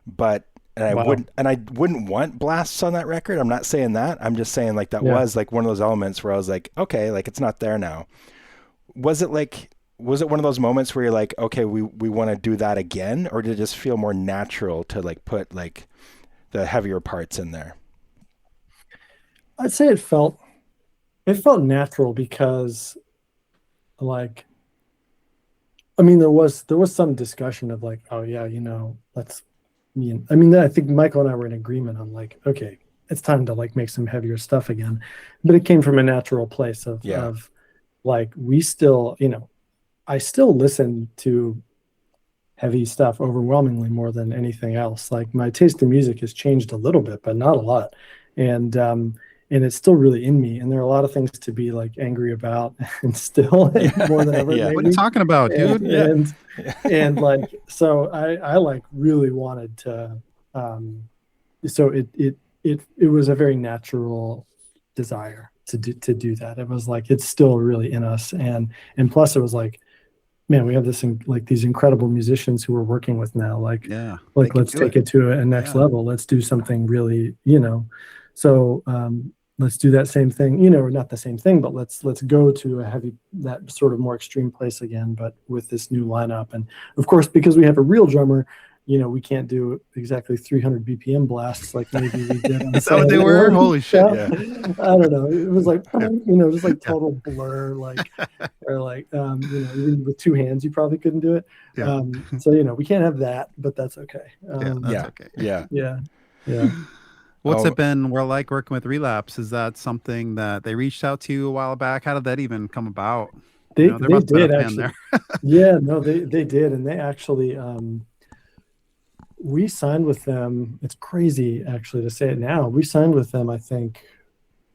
But I wouldn't want blasts on that record. I'm not saying that. I'm just saying like that was like one of those elements where I was like, okay, like it's not there now. Was it one of those moments where you're like, okay, we want to do that again, or did it just feel more natural to like put like the heavier parts in there? I'd say it felt natural because like, I mean, there was some discussion of like, oh yeah, I mean, I think Michael and I were in agreement on like, okay, it's time to like make some heavier stuff again, but it came from a natural place of like, we still, I still listen to heavy stuff overwhelmingly more than anything else. Like my taste in music has changed a little bit, but not a lot. And it's still really in me. And there are a lot of things to be like angry about and still more than ever. What are you talking about, dude? And like, so I like really wanted to, so it was a very natural desire to do that. It was like, it's still really in us. And plus it was like, man, we have these incredible musicians who we're working with now. Like let's take it to a next level. Let's do something really, so let's do that same thing, or not the same thing, but let's go to that sort of more extreme place again, but with this new lineup. And of course, because we have a real drummer, we can't do exactly 300 BPM blasts like maybe we did. On Is that what they were? Holy shit! Yeah. I don't know. It was like just like total blur, like or like even with two hands you probably couldn't do it. So we can't have that, but that's okay. Okay. Yeah. What's it been like working with Relapse? Is that something that they reached out to you a while back? How did that even come about? They did actually. They did, and they actually. We signed with them. It's crazy actually to say it now. We signed with them, I think,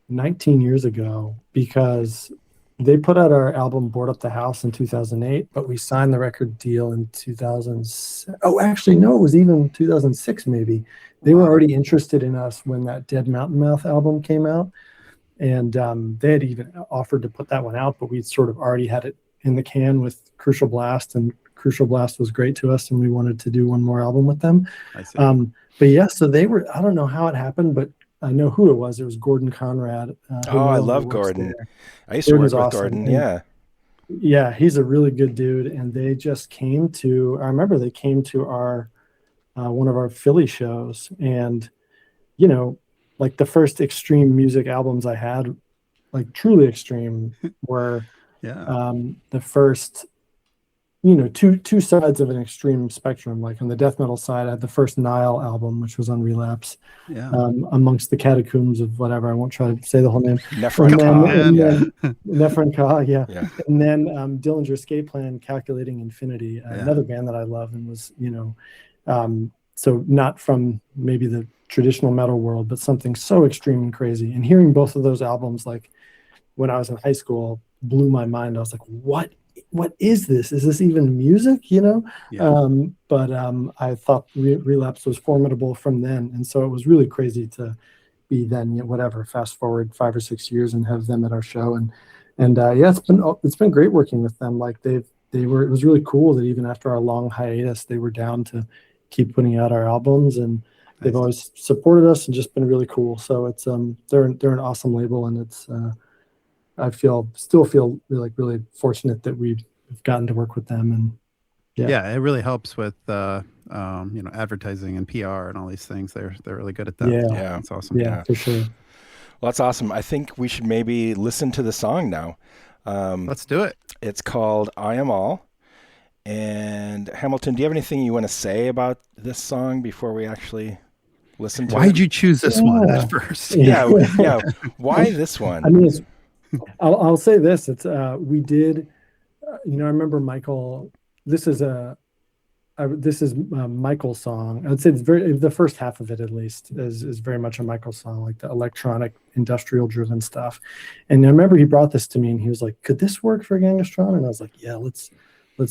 19 years ago because they put out our album Board Up the House in 2008, but we signed the record deal in 2000. Oh, actually, no, it was even 2006 maybe. They were already interested in us when that Dead Mountain Mouth album came out, and they had even offered to put that one out, but we'd sort of already had it in the can with Crucial Blast, and Crucial Blast was great to us, and we wanted to do one more album with them. I see. But yeah, so they were, I don't know how it happened, but I know who it was. It was Gordon Conrad. I love Gordon. I used to work with Gordon. Yeah, he's a really good dude. And they just came to, I remember they came to our, one of our Philly shows. And, like the first extreme music albums I had, like truly extreme, were the first, two sides of an extreme spectrum. Like on the death metal side, I had the first Nile album, which was on Relapse, amongst the catacombs of whatever. I won't try to say the whole name. Nephron Ka, yeah. And then Dillinger Escape Plan, Calculating Infinity, another band that I love, and was, so not from maybe the traditional metal world, but something so extreme and crazy. And hearing both of those albums, like when I was in high school, blew my mind. I was like, what is this? Is this even music? But I thought Relapse was formidable from then, and so it was really crazy to be then, fast forward 5 or 6 years and have them at our show, and it's been great working with them. Like it was really cool that even after our long hiatus, they were down to keep putting out our albums, and they've always supported us and just been really cool. So it's they're an awesome label, and it's I still feel really fortunate that we've gotten to work with them, and it really helps with advertising and PR and all these things. They're really good at that. Yeah, it's awesome. Yeah, for sure. Well, that's awesome. I think we should maybe listen to the song now. Let's do it. It's called I Am All. And Hamilton, do you have anything you want to say about this song before we actually listen to it? Why'd you choose this one at first? Yeah. Why this one? I mean, I'll say this. It's we did. I remember Michael. This is Michael's song. I'd say the first half of it at least is very much a Michael song, like the electronic, industrial driven stuff. And I remember he brought this to me and he was like, "Could this work for Genghis Tron?" And I was like, "Yeah, let's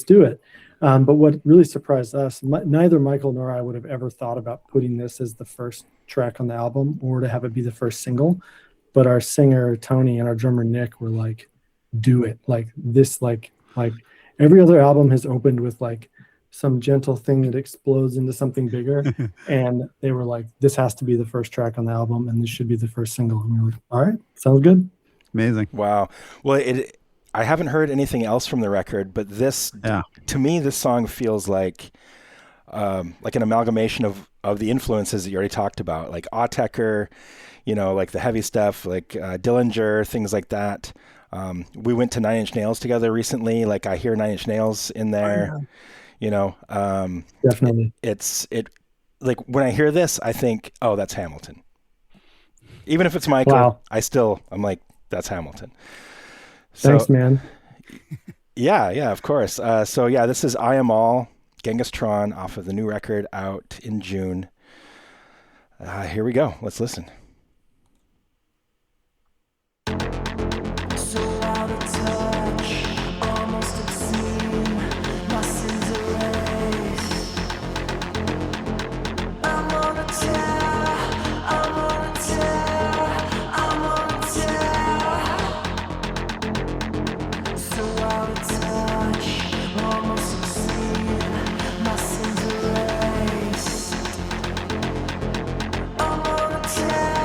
do it." But what really surprised us, neither Michael nor I would have ever thought about putting this as the first track on the album or to have it be the first single. But our singer Tony and our drummer Nick were like, "Do it!" Like this, like every other album has opened with like some gentle thing that explodes into something bigger. And they were like, "This has to be the first track on the album and this should be the first single." And we were like, "All right, sounds good." Amazing. Wow. Well, I haven't heard anything else from the record, but to me, this song feels like an amalgamation of the influences that you already talked about, like Autechre, like the heavy stuff, like Dillinger, things like that. We went to Nine Inch Nails together recently. Like I hear Nine Inch Nails in there. Definitely. It like when I hear this, I think, oh, that's Hamilton. Even if it's Michael, wow. I'm like, that's Hamilton. Thanks, man. Yeah, of course. This is I Am All, Genghis Tron, off of the new record out in June. Here we go. Let's listen. I'm gonna tell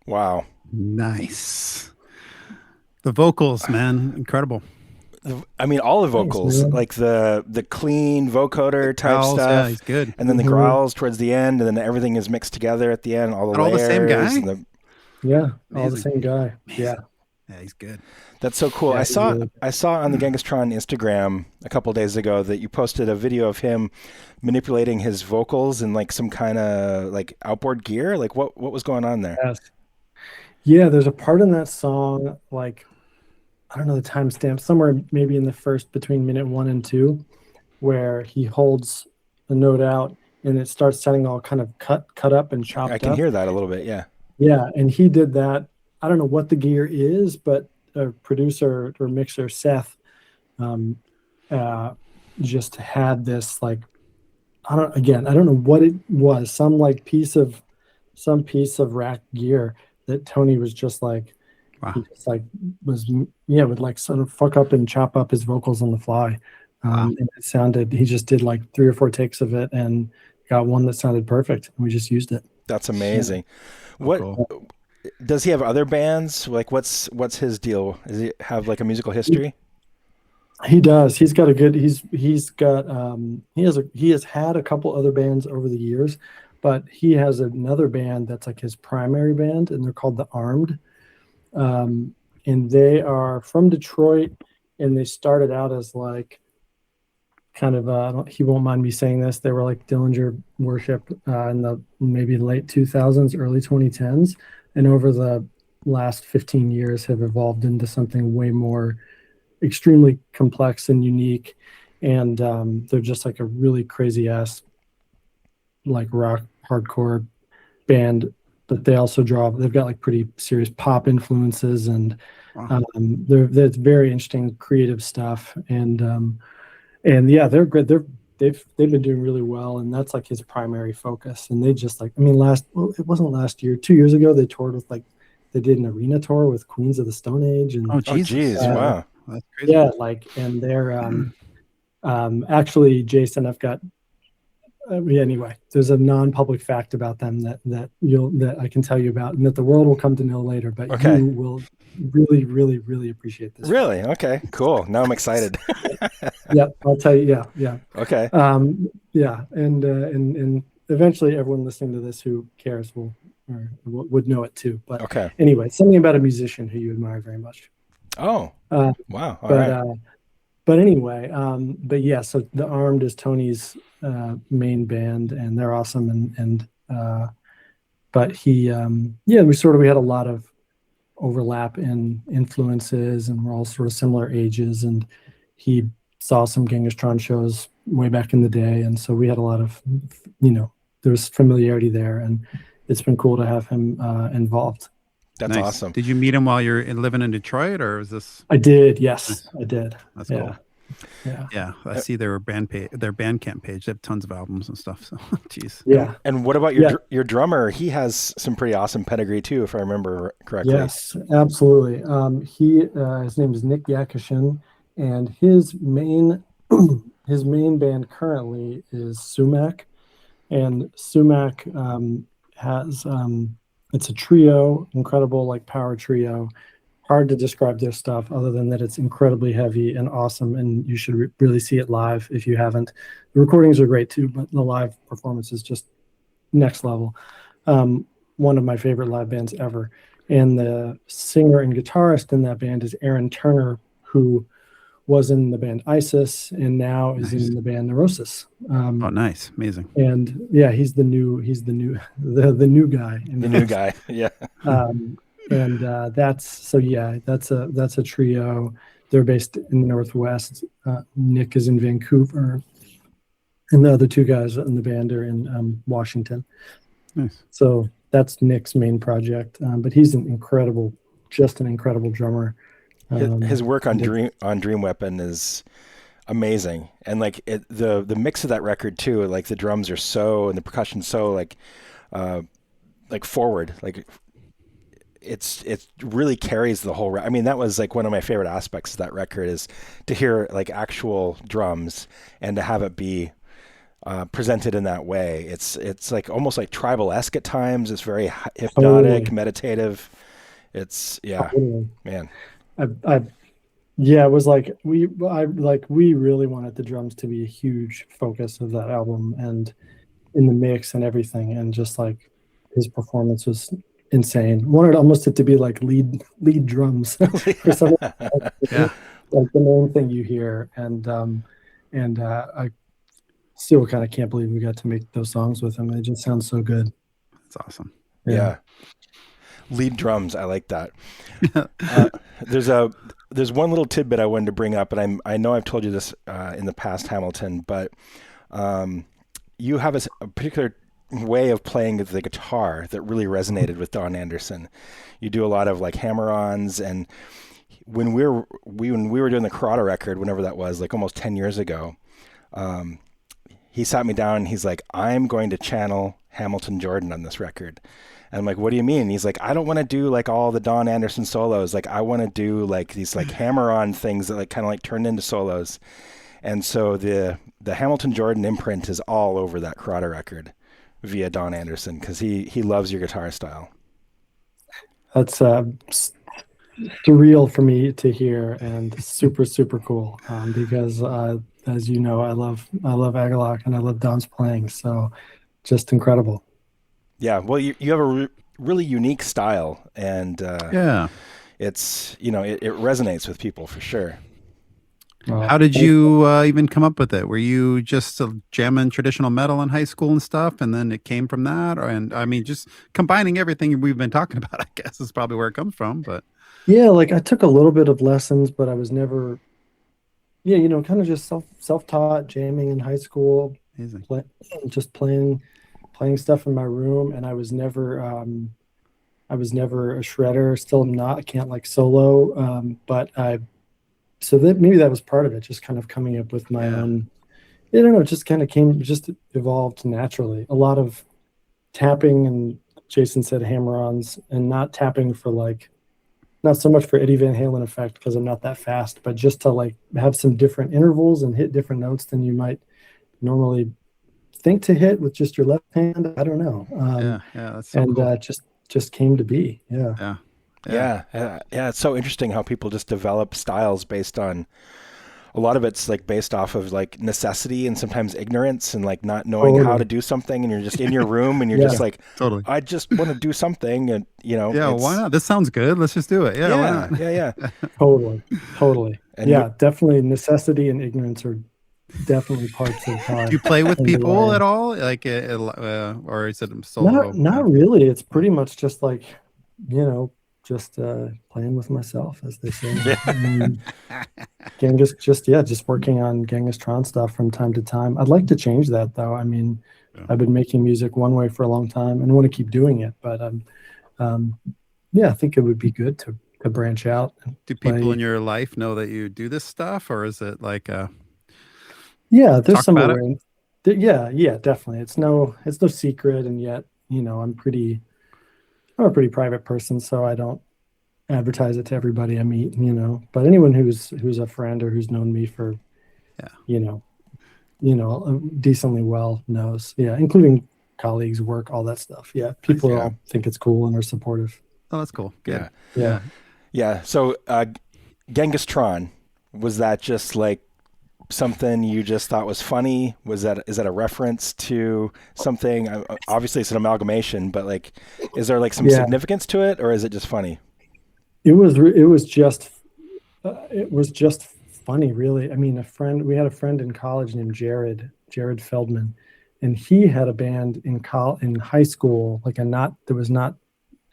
Wow. Nice. The vocals, man, incredible. I mean, all the Thanks, vocals, man. like the clean vocoder type Growls, stuff, yeah, he's good. and then the Mhm. growls towards the end, and then everything is mixed together at the end, all the All the same layers, guy? and the Yeah, all the Amazing. same guy. Yeah, Yeah, he's good. that's so cool. yeah, I he's saw really I saw on the Genghis Tron Instagram a couple days ago that you posted a video of him manipulating his vocals in like some kind of like outboard gear. Like what was going on there? yes. Yeah, there's a part in that song, like I don't know the timestamp, somewhere maybe in the first between minute 1 and 2, where he holds the note out and it starts sounding all kind of cut up and I chopped can up. hear that a little bit. Yeah. Yeah, and he did that. I don't know what the gear is, but a producer or mixer, Seth, um, uh, just had this like I don't know what it was, some piece of rack gear that Tony was just like he Wow. just like was yeah would like sort of fuck up and chop up his vocals on the fly. Wow. And it sounded he just did like 3 or 4 takes of it and got one that sounded perfect, and we just used it. That's amazing. So What cool. does he have other bands? Like what's his deal? Does he have like a musical history? He does. He's got a good. He's got. He has had a couple other bands over the years, but he has another band that's like his primary band, and they're called the Armed. And they are from Detroit, and they started out as like kind of. He won't mind me saying this. They were like Dillinger worship in the maybe late 2000s, early 2010s, and over the last 15 years have evolved into something way more extremely complex and unique, and they're just like a really crazy ass like rock hardcore band, but they've got like pretty serious pop influences, and Wow. it's very interesting creative stuff, and yeah, they're good. They've been doing really well, and that's like his primary focus. And they just like, I mean, it wasn't last year, 2 years ago they toured with like they did an arena tour with Queens of the Stone Age, and Oh, Oh Jesus. geez, Uh, wow. That's crazy. yeah, like, and they're actually, Jason, I've got yeah, anyway, there's a non-public fact about them that I can tell you about, and that the world will come to know later. But Okay. you will really, really, really appreciate this. Really? Okay, cool. Now I'm excited. Yeah, I'll tell you. Yeah, yeah, Okay. yeah, and eventually, everyone listening to this who cares would know it too. But Okay. anyway, something about a musician who you admire very much. Oh, Uh, wow. All but right. but anyway, but yeah, so the Armed is Tony's main band, and they're awesome, and but he yeah, we had a lot of overlap in influences, and we're all sort of similar ages, and he saw some Genghis Tron shows way back in the day, and so we had a lot of there's familiarity there, and it's been cool to have him involved. That's Nice. awesome. Did you meet him while you're living in Detroit, or is this? I did, yes, I did. That's Yeah, cool. yeah, Yeah, I see their Bandcamp page. They have tons of albums and stuff. So, jeez. yeah. And what about your Yeah. your drummer? He has some pretty awesome pedigree too, if I remember correctly. Yes, absolutely. His name is Nick Yakishin, and his main his main band currently is Sumac, and Sumac has it's a trio, incredible like power trio. Hard to describe their stuff other than that it's incredibly heavy and awesome, and you should really see it live if you haven't. The recordings are great too, but the live performance is just next level. One of my favorite live bands ever. And the singer and guitarist in that band is Aaron Turner, who was in the band Isis and now is Nice. in the band Neurosis. Oh, nice, amazing. And yeah, he's the new guy. in The the new guy. Yeah. And that's a trio. They're based in the Northwest. Nick is in Vancouver, and the other two guys in the band are in Washington. Nice. So that's Nick's main project, but he's just an incredible drummer. His work on Dream Weapon is amazing, and like the mix of that record too. Like the drums are so and the percussion so like forward. Like it really carries the whole. I mean, that was like one of my favorite aspects of that record is to hear like actual drums and to have it be presented in that way. It's like almost like tribal-esque at times. It's very hypnotic, Totally. meditative. It's Totally. man. I Yeah, it was like we really wanted the drums to be a huge focus of that album and in the mix and everything, and just like his performance was insane. Wanted almost it to be like lead drums for some Yeah, like the main thing you hear, and I still kind of can't believe we got to make those songs with him. They just sound so good. that's awesome. Yeah. Yeah. Lead drums. I like that. Uh, there's one little tidbit I wanted to bring up, and I know I've told you this in the past, Hamilton, but you have a particular way of playing the guitar that really resonated with Don Anderson. You do a lot of like hammer-ons, and when we were doing the Corrado record, whenever that was, like almost 10 years ago, he sat me down and he's like, I'm going to channel Hamilton Jordan on this record. And I'm like, what do you mean? And he's like, I don't want to do like all the Don Anderson solos. Like, I want to do like these like hammer-on things that like kind of like turned into solos. And so the Hamilton Jordan imprint is all over that Corrado record via Don Anderson, because he loves your guitar style. That's surreal for me to hear, and super super cool, because as you know, I love Agalloch and I love Don's playing, so just incredible. Yeah, well, you have a really unique style, and Yeah. it's it resonates with people for sure. How did you even come up with it? Were you just jamming traditional metal in high school and stuff, and then it came from that? And I mean, just combining everything we've been talking about, I guess, is probably where it comes from. But Yeah, like I took a little bit of lessons, but I was never, kind of just self-taught, jamming in high school, amazing. play, just playing stuff in my room, and I was never a shredder. Still am not. I can't like solo, but so that maybe that was part of it, just kind of coming up with my own. I don't know, it just kind of just evolved naturally. A lot of tapping, and Jason said hammer-ons, and not tapping for like, not so much for Eddie Van Halen effect because I'm not that fast, but just to like have some different intervals and hit different notes than you might normally think to hit with just your left hand. I don't know. Yeah, that's so And cool. just came to be. Yeah. Yeah. Yeah. It's so interesting how people just develop styles based on, a lot of it's like based off of like necessity and sometimes ignorance and like not knowing how to do something, and you're just in your room and you're just like, Totally. I just want to do something, and Yeah, why not? This sounds good. Let's just do it. Yeah, why not? Yeah. Totally. And yeah, definitely necessity and ignorance are definitely parts of how Do you play with I people learn. at all? Like, or is it solo? Not really. It's pretty much just like, just playing with myself, as they say. Genghis, just working on Genghis Tron stuff from time to time. I'd like to change that though. I mean, I've been making music one way for a long time and want to keep doing it, but I think it would be good to branch out. Do people in your life know that you do this stuff, or is it like Yeah, there's talk some about it? awareness. Yeah, definitely. It's no secret, and yet, I'm a pretty private person, so I don't advertise it to everybody I meet, But anyone who's a friend or who's known me for, decently well knows. Yeah, including colleagues, work, all that stuff. Yeah, people all think it's cool and are supportive. Oh, that's cool. Good. Yeah. So Genghis Tron, was that just like something you just thought was funny? Is that a reference to something? Obviously it's an amalgamation, but like, is there like some significance to it, or is it just funny? It was just funny, really. I mean, we had a friend in college named Jared Feldman, and he had a band in high school, like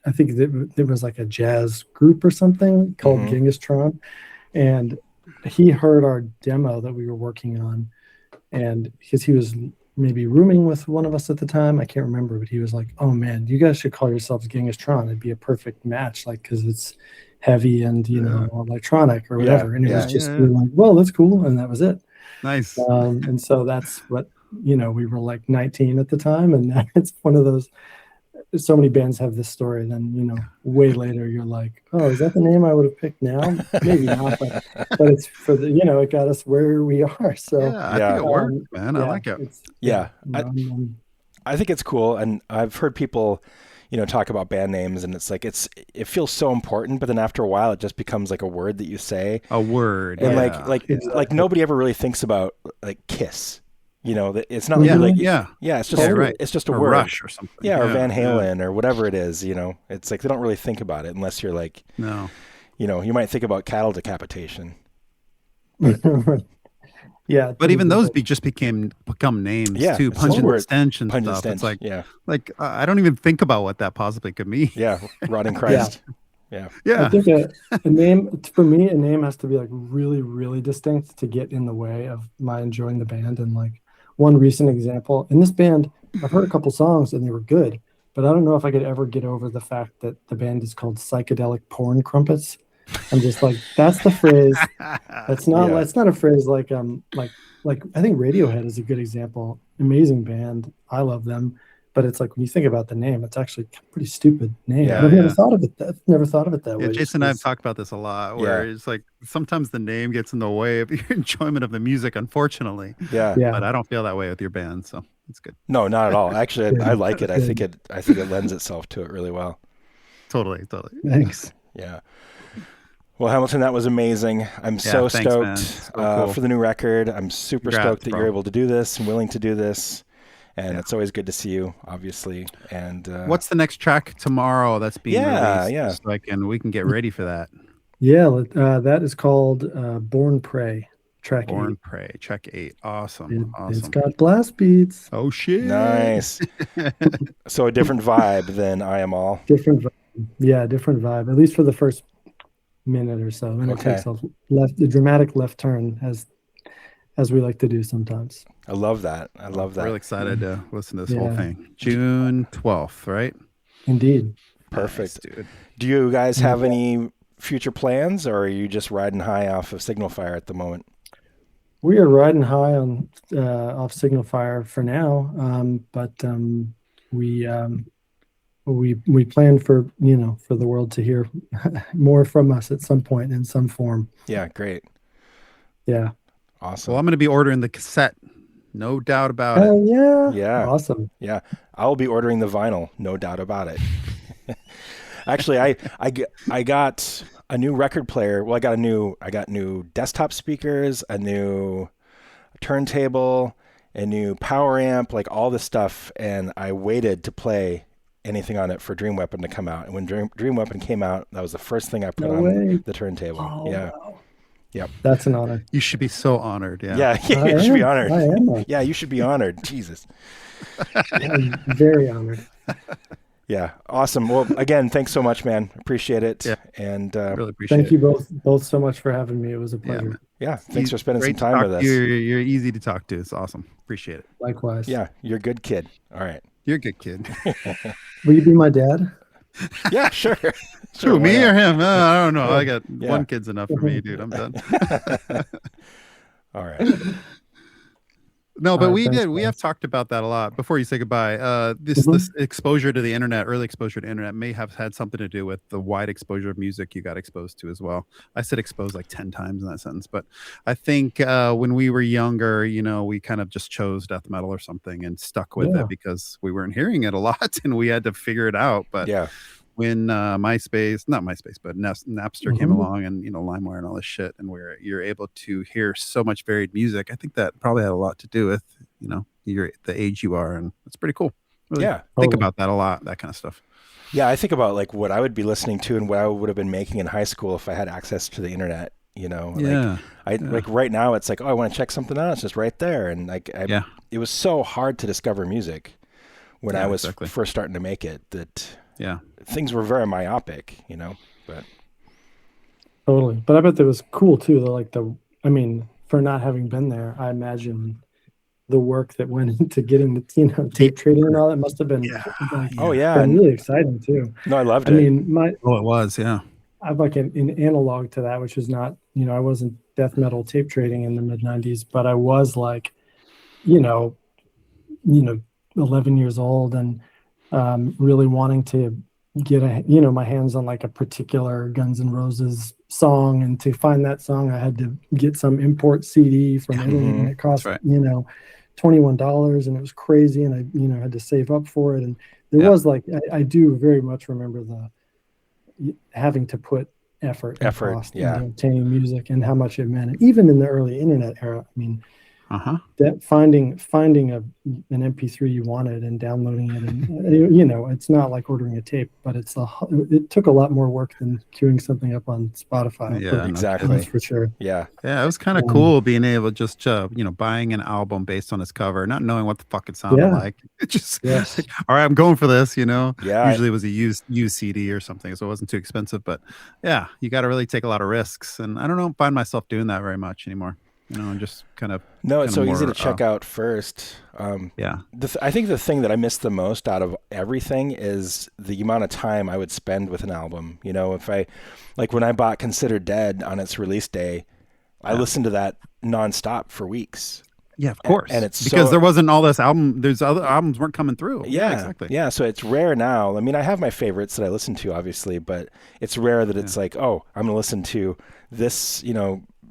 I think there was like a jazz group or something called Genghis Tron, and he heard our demo that we were working on, and because he was maybe rooming with one of us at the time, I can't remember, but he was like, "Oh man, you guys should call yourselves Genghis Tron. It'd be a perfect match, like because it's heavy and electronic or whatever." And it was just we were like, "Well, that's cool," and that was it. Nice. And so that's what we were like 19 at the time, and it's one of those. so many bands have this story. Then, you know, way later you're like, oh, is that the name I would have picked now? Maybe not, but it's for the, you know, it got us where we are. So Yeah, I think it worked, man. I like it. Yeah. You know, I think it's cool. And I've heard people, you know, talk about band names, and it's like, it feels so important, but then after a while it just becomes like a word that you say. A word. And yeah. like nobody ever really thinks about like Kiss. You know, it's not like it's just it's just a word. Rush or something. Yeah, or Van Halen or whatever it is, you know. It's like they don't really think about it unless you're like, no. You know, you might think about cattle decapitation. Yeah, but even those become names too. Punch and stench and stuff. Stench, it's like I don't even think about what that possibly could mean. Yeah, rotting Christ. Yeah. I think a name, for me, a name has to be like really, really distinct to get in the way of my enjoying the band. And like one recent example in this band, I've heard a couple songs and they were good, but I don't know if I could ever get over the fact that the band is called Psychedelic Porn Crumpets. I'm just like, that's the phrase. That's not. It's not a phrase like I think Radiohead is a good example. Amazing band. I love them. But it's like when you think about the name, it's actually a pretty stupid name. I've never thought of it. that way. Jason and I have talked about this a lot, where it's like sometimes the name gets in the way of your enjoyment of the music, unfortunately. Yeah. But I don't feel that way with your band, so it's good. No, not at all. Actually, I like it. I think it lends itself to it really well. Totally. Thanks. Yeah. Well, Hamilton, that was amazing. I'm so stoked for the new record. I'm super stoked that you're able to do this and willing to do this. And it's always good to see you, obviously. And what's the next track tomorrow that's being released? Yeah. So we can get ready for that. Yeah, that is called Born Prey, track 8. Born Prey, track 8. Awesome. It's got blast beats. Oh, shit. Nice. So a different vibe than I Am All. Different vibe, at least for the first minute or so. And it takes a dramatic left turn, as we like to do sometimes. I love that. I'm really excited to listen to this whole thing. June 12th, right? Indeed. Perfect. Nice, dude. Do you guys have any future plans, or are you just riding high off of Signal Fire at the moment? We are riding high on off Signal Fire for now, but we plan for the world to hear more from us at some point in some form. Yeah, great. Yeah. Awesome. Well, I'm going to be ordering the cassette. No doubt about it. Yeah. Awesome. Yeah. I'll be ordering the vinyl. No doubt about it. Actually, I got a new record player. Well, I got new desktop speakers, a new turntable, a new power amp, like all this stuff. And I waited to play anything on it for Dream Weapon to come out. And when Dream Weapon came out, that was the first thing I put on the turntable. Oh, yeah. Wow. Yep. That's an honor. You should be so honored. Yeah. Yeah, you should be honored. I am. Yeah, you should be honored. Jesus. I'm very honored. Yeah. Awesome. Well, again, thanks so much, man. Appreciate it. Yeah. And really appreciate Thank you both so much for having me. It was a pleasure. Yeah. Thanks for spending some time with us. You're easy to talk to. It's awesome. Appreciate it. Likewise. Yeah. You're a good kid. All right. You're a good kid. Will you be my dad? Yeah, sure. Sure, me or him? I don't know. I got one kid's enough for me, dude. I'm done. All right. No, but we have talked about that a lot. Before you say goodbye, this exposure to the internet, early exposure to the internet, may have had something to do with the wide exposure of music you got exposed to as well. I said exposed like 10 times in that sentence, but I think when we were younger, we kind of just chose death metal or something and stuck with it because we weren't hearing it a lot and we had to figure it out. But when Napster came along and LimeWire and all this shit, and where you're able to hear so much varied music, I think that probably had a lot to do with the age you are, and it's pretty cool. Really think about that a lot, that kind of stuff. Yeah, I think about like what I would be listening to and what I would have been making in high school if I had access to the internet. Like right now, it's like, oh, I want to check something out. It's just right there, and it was so hard to discover music when I was first starting to make it that. Yeah. Things were very myopic, but totally. But I bet that was cool too. For not having been there, I imagine the work that went into getting the tape trading and all that must have been really exciting too. No, I loved it. It was, yeah. I've like an analog to that, which is not, I wasn't death metal tape trading in the mid 90s, but I was like, 11 years old and really wanting to get my hands on like a particular Guns N' Roses song, and to find that song, I had to get some import CD from Italy, and it cost $21, and it was crazy, and I had to save up for it, and there was like I do very much remember having to put effort and cost into obtaining music, and how much it meant. And even in the early internet era, I mean, that finding an MP3 you wanted and downloading it, and it's not like ordering a tape, but it took a lot more work than queuing something up on Spotify. Yeah, exactly. That's for sure. Yeah, it was kind of cool being able to just buying an album based on its cover, not knowing what the fuck it sounded like. It just all right, I'm going for this. Usually it was a used CD or something, so it wasn't too expensive. But yeah, you got to really take a lot of risks, and I don't find myself doing that very much anymore. And just kind of it's so easy to check out first. I think the thing that I miss the most out of everything is the amount of time I would spend with an album. If I, like when I bought Considered Dead on its release day, I listened to that nonstop for weeks. Yeah, of course. And it's because there wasn't all this album. There's other albums weren't coming through. Yeah, exactly. Yeah, so it's rare now. I mean, I have my favorites that I listen to, obviously, but it's rare that it's like, oh, I'm going to listen to this,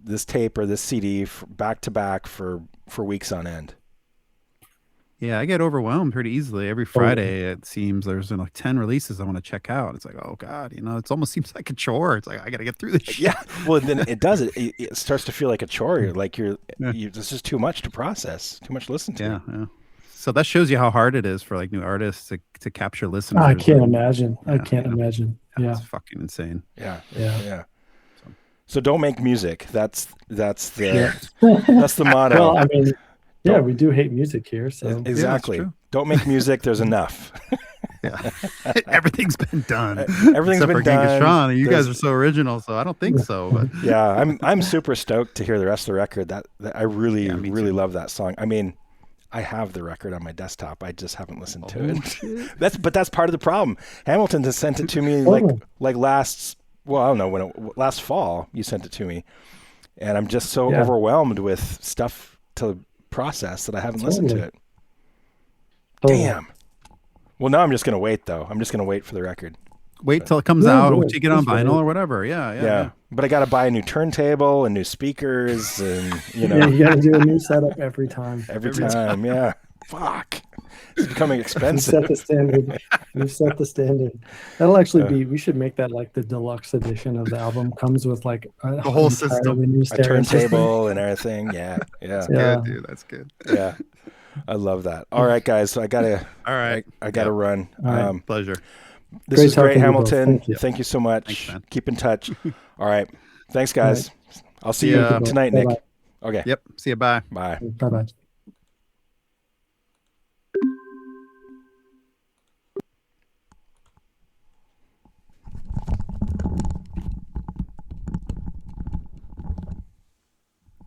this tape or this CD back to back for weeks on end. Yeah, I get overwhelmed pretty easily. Every Friday, it seems there's like 10 releases I want to check out. It's like, oh God, it almost seems like a chore. It's like, I got to get through this shit. Yeah, well, then it does. It starts to feel like a chore. This is too much to process, too much to listen to. Yeah. So that shows you how hard it is for like new artists to capture listeners. I can't imagine. I can't imagine. Yeah, it's fucking insane. Yeah. So don't make music. That's the motto. Well, I mean, we do hate music here. So exactly. Don't make music. There's enough. Everything's been done. Everything's except been for done. Genghis Tron. You guys are so original, so I don't think so. But yeah, I'm super stoked to hear the rest of the record. That I really love that song. I mean, I have the record on my desktop. I just haven't listened to it. That's part of the problem. Hamilton has sent it to me like last. Well, I don't know last fall you sent it to me, and I'm just so overwhelmed with stuff to process that I haven't listened to it. Damn. Well, now I'm just gonna wait though. I'm just gonna wait for the record. Wait till it comes out. We'll take it on vinyl or whatever. Yeah. But I got to buy a new turntable and new speakers, and you got to do a new setup every time. Every time. Yeah. Fuck. It's becoming expensive. You set the standard. That'll actually be. We should make that like the deluxe edition of the album. Comes with like the whole system, a turntable and everything. Yeah. That's good, dude. That's good. Yeah, I love that. All right, guys. So I gotta run. Pleasure. This is great, Hamilton. Thank you so much. Thanks, man. Keep in touch. All right. Thanks, guys. I'll see you tonight, Nick. Bye-bye. Okay. Yep. See you. Bye. Bye. Bye-bye.